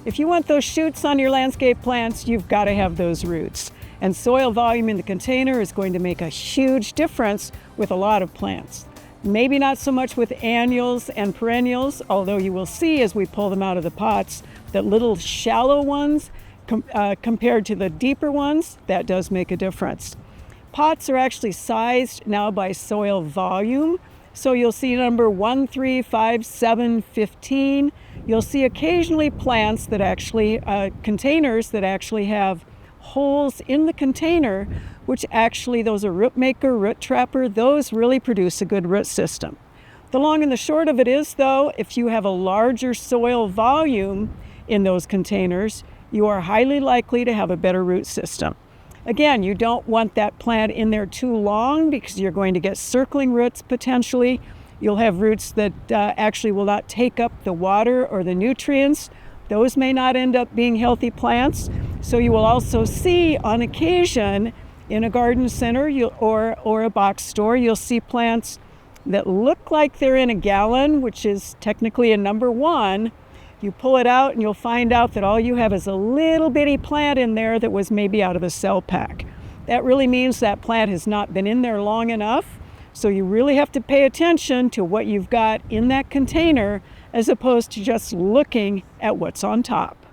If you want those shoots on your landscape plants, you've got to have those roots. And soil volume in the container is going to make a huge difference with a lot of plants. Maybe not so much with annuals and perennials, although you will see as we pull them out of the pots that little shallow ones compared to the deeper ones, that does make a difference. Pots are actually sized now by soil volume. So you'll see number 1, 3, 5, 7, 15. You'll see occasionally plants that actually, containers that actually have holes in the container, which actually, those are root maker, root trapper, those really produce a good root system. The long and the short of it is though, if you have a larger soil volume in those containers, you are highly likely to have a better root system. Again, you don't want that plant in there too long because you're going to get circling roots potentially. You'll have roots that actually will not take up the water or the nutrients. Those may not end up being healthy plants. So you will also see on occasion in a garden center or a box store, you'll see plants that look like they're in a gallon, which is technically a number 1. You pull it out and you'll find out that all you have is a little bitty plant in there that was maybe out of a cell pack. That really means that plant has not been in there long enough. So you really have to pay attention to what you've got in that container as opposed to just looking at what's on top.